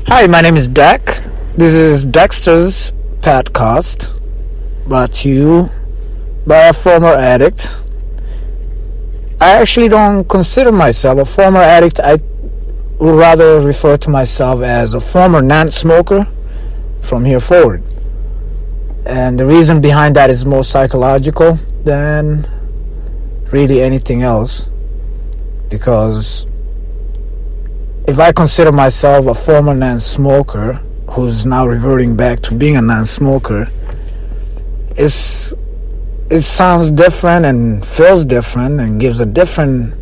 Hi, my name is Deck. This is Dexter's podcast, brought to you by a former addict. I actually don't consider myself a former addict. I would rather refer to myself as a former non-smoker from here forward. And the reason behind that is more psychological than really anything else. Because if I consider myself a former non-smoker who's now reverting back to being a non-smoker, it sounds different and feels different and gives a different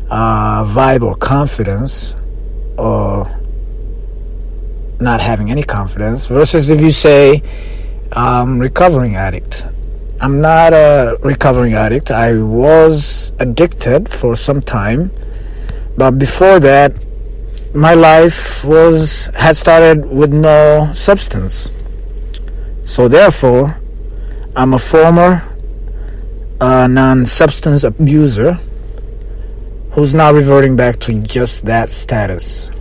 vibe or confidence, or not having any confidence, versus if you say recovering addict. I'm not a recovering addict. I was addicted for some time, but before that my life had started with no substance. So therefore, I'm a former non-substance abuser who's now reverting back to just that status.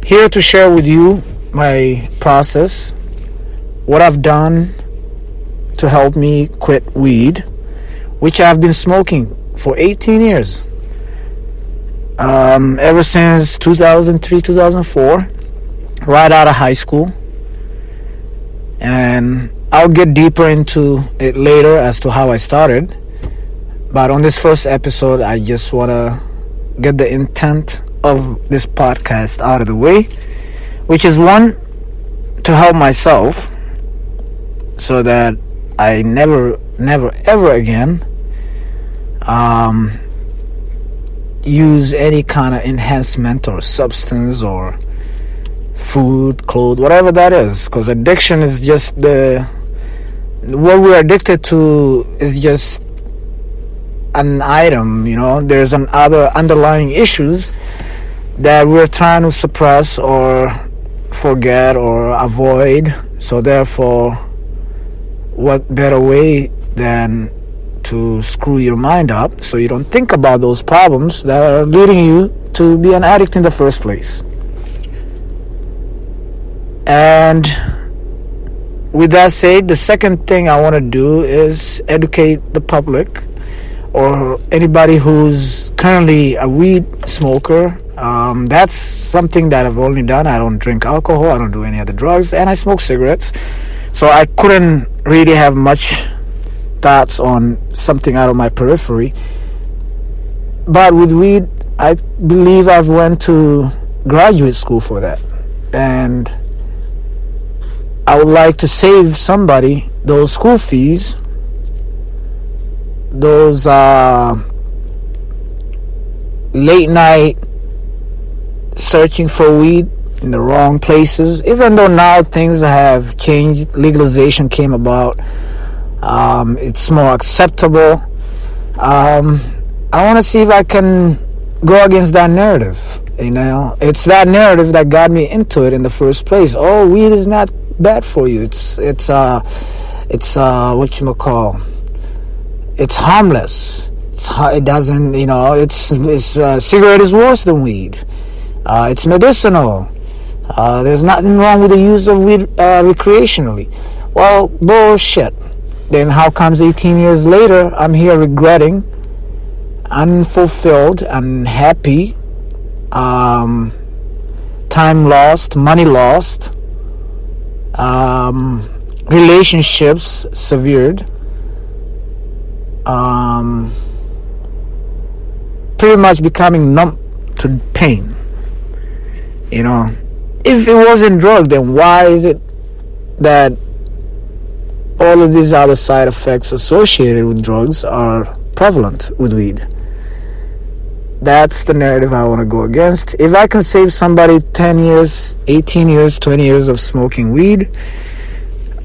Here to share with you my process, what I've done to help me quit weed, which I've been smoking for 18 years. Ever since 2003, 2004, right out of high school. And I'll get deeper into it later as to how I started. But on this first episode, I just want to get the intent of this podcast out of the way, which is one, to help myself so that I never, ever again use any kind of enhancement or substance or food, clothes, whatever that is. Because addiction is just what we're addicted to is just an item, There's other underlying issues that we're trying to suppress or forget or avoid. So therefore, what better way than to screw your mind up so you don't think about those problems that are leading you to be an addict in the first place. And with that said, the second thing I want to do is educate the public or anybody who's currently a weed smoker. That's something that I've only done. I don't drink alcohol, I don't do any other drugs, and I smoke cigarettes. So I couldn't really have much thoughts on something out of my periphery. But with weed, I believe I've went to graduate school for that. And I would like to save somebody those school fees, those late night searching for weed in the wrong places. Even though now things have changed, legalization came about, it's more acceptable. I want to see if I can go against that narrative. It's that narrative that got me into it in the first place. Oh, weed is not bad for you. It's whatchamacall. It's harmless. It doesn't. Cigarette is worse than weed. It's medicinal. There's nothing wrong with the use of weed recreationally. Well, bullshit. Then how comes 18 years later I'm here regretting, unfulfilled, unhappy, time lost, money lost, relationships severed, pretty much becoming numb to pain. If it wasn't drug, then why is it that all of these other side effects associated with drugs are prevalent with weed? That's the narrative I want to go against. If I can save somebody 10 years, 18 years, 20 years of smoking weed,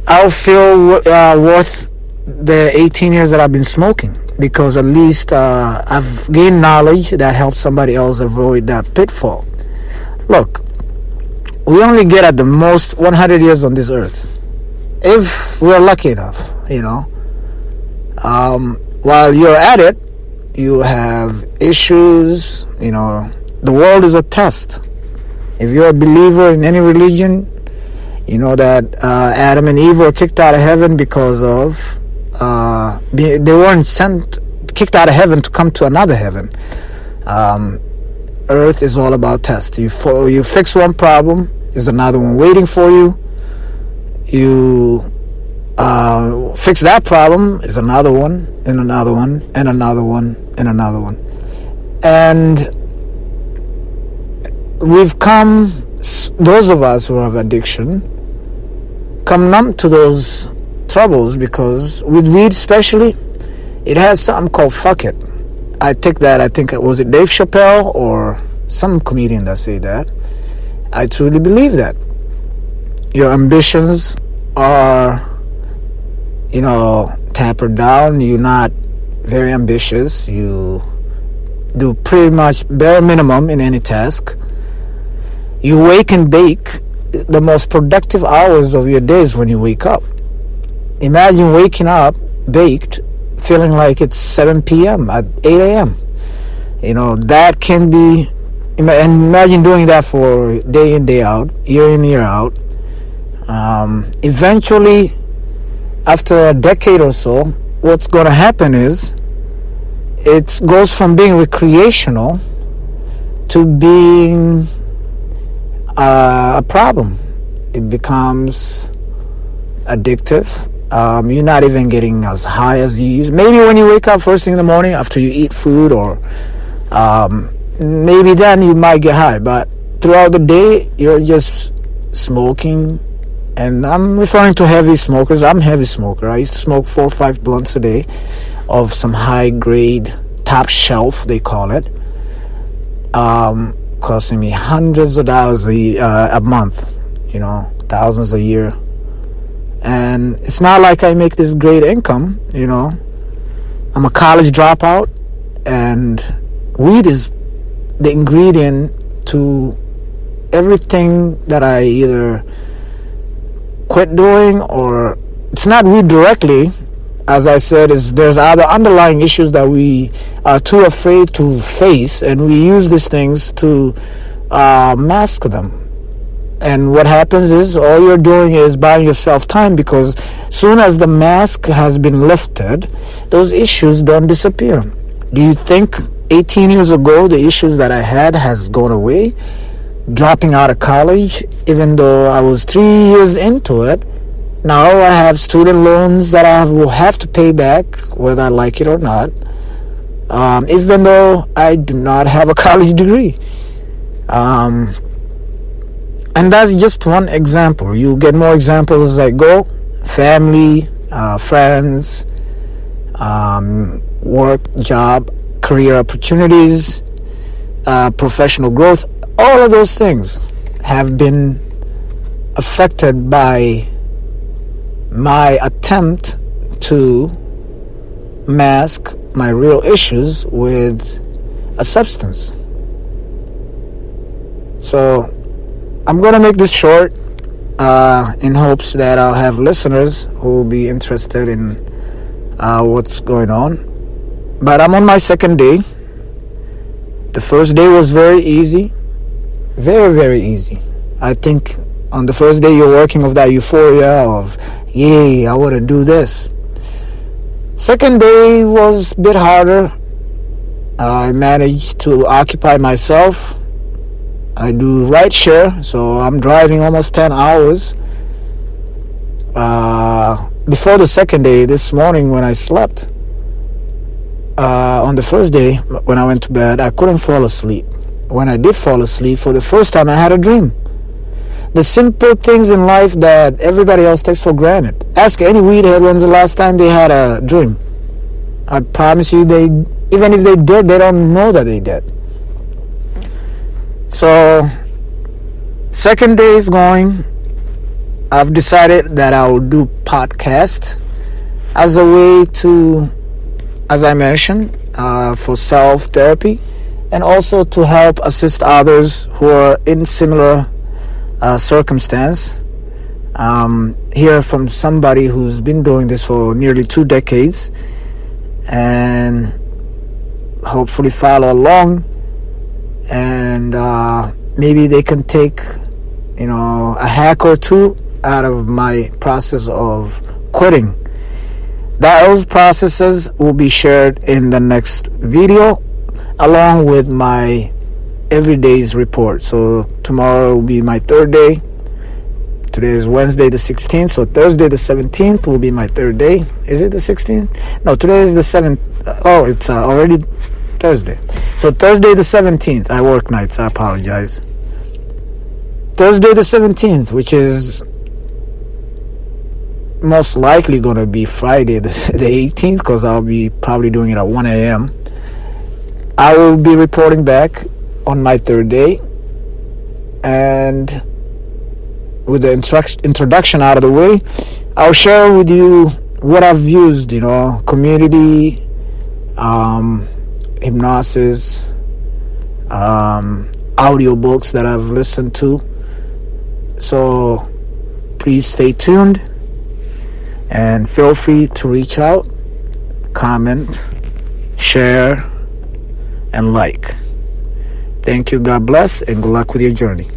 I'll feel worth the 18 years that I've been smoking, because at least I've gained knowledge that helps somebody else avoid that pitfall. Look, we only get at the most 100 years on this earth, if we're lucky enough, While you're at it, you have issues. The world is a test. If you're a believer in any religion, you know that Adam and Eve were kicked out of heaven because of they weren't kicked out of heaven to come to another heaven. Earth is all about tests. You fix one problem, there's another one waiting for you. You fix that problem, is another one, and another one, and another one, and another one. And we've come, those of us who have addiction, come numb to those troubles because with weed especially, it has something called fuck it. I think was it Dave Chappelle or some comedian that said that. I truly believe that. Your ambitions are, tapered down. You're not very ambitious. You do pretty much bare minimum in any task. You wake and bake the most productive hours of your days when you wake up. Imagine waking up baked, feeling like it's 7 p.m. at 8 a.m. That can be, and imagine doing that for day in, day out, year in, year out. Eventually, after a decade or so, what's going to happen is it goes from being recreational to being a problem. It becomes addictive. You're not even getting as high as you used. Maybe when you wake up first thing in the morning after you eat food, or maybe then you might get high. But throughout the day, you're just smoking. And I'm referring to heavy smokers. I'm a heavy smoker. I used to smoke 4 or 5 blunts a day of some high grade, top shelf, they call it. Costing me hundreds of dollars a month, thousands a year. And it's not like I make this great income, I'm a college dropout, and weed is the ingredient to everything that I either quit doing, or it's not weed directly. As I said, there's other underlying issues that we are too afraid to face, and we use these things to mask them. And what happens is all you're doing is buying yourself time, because soon as the mask has been lifted, those issues don't disappear. Do you think 18 years ago the issues that I had has gone away? Dropping out of college, even though I was 3 years into it, now I have student loans that I will have to pay back whether I like it or not, even though I do not have a college degree. And that's just one example. You get more examples as I go. Family, friends, work, job, career opportunities, professional growth. All of those things have been affected by my attempt to mask my real issues with a substance. So I'm going to make this short in hopes that I'll have listeners who will be interested in what's going on. But I'm on my second day. The first day was very easy. Very, very easy. I think on the first day you're working with that euphoria of, yay, I want to do this. Second day was a bit harder. I managed to occupy myself. I do ride share, so I'm driving almost 10 hours. Before the second day, this morning when I slept, on the first day when I went to bed, I couldn't fall asleep. When I did fall asleep, for the first time I had a dream. The simple things in life that everybody else takes for granted. Ask any weedhead when's the last time they had a dream. I promise you, even if they did, they don't know that they did. So, second day is going. I've decided that I will do podcast as a way to, as I mentioned, for self-therapy, and also to help assist others who are in similar circumstance. Hear from somebody who's been doing this for nearly 2 decades, and hopefully follow along and maybe they can take, a hack or two out of my process of quitting. Those processes will be shared in the next video along with my everyday's report. So tomorrow will be my third day. Today is Wednesday the 16th, so Thursday the 17th will be my third day. Is it the 16th? No, today is the 7th. Oh, it's already Thursday. So Thursday the 17th, I work nights, I apologize. Thursday the 17th, which is most likely going to be Friday the 18th, because I'll be probably doing it at 1 a.m. I will be reporting back on my third day, and with the introduction out of the way, I'll share with you what I've used, community, hypnosis, audiobooks that I've listened to. So please stay tuned and feel free to reach out, comment, share, and like. Thank you, God bless, and good luck with your journey.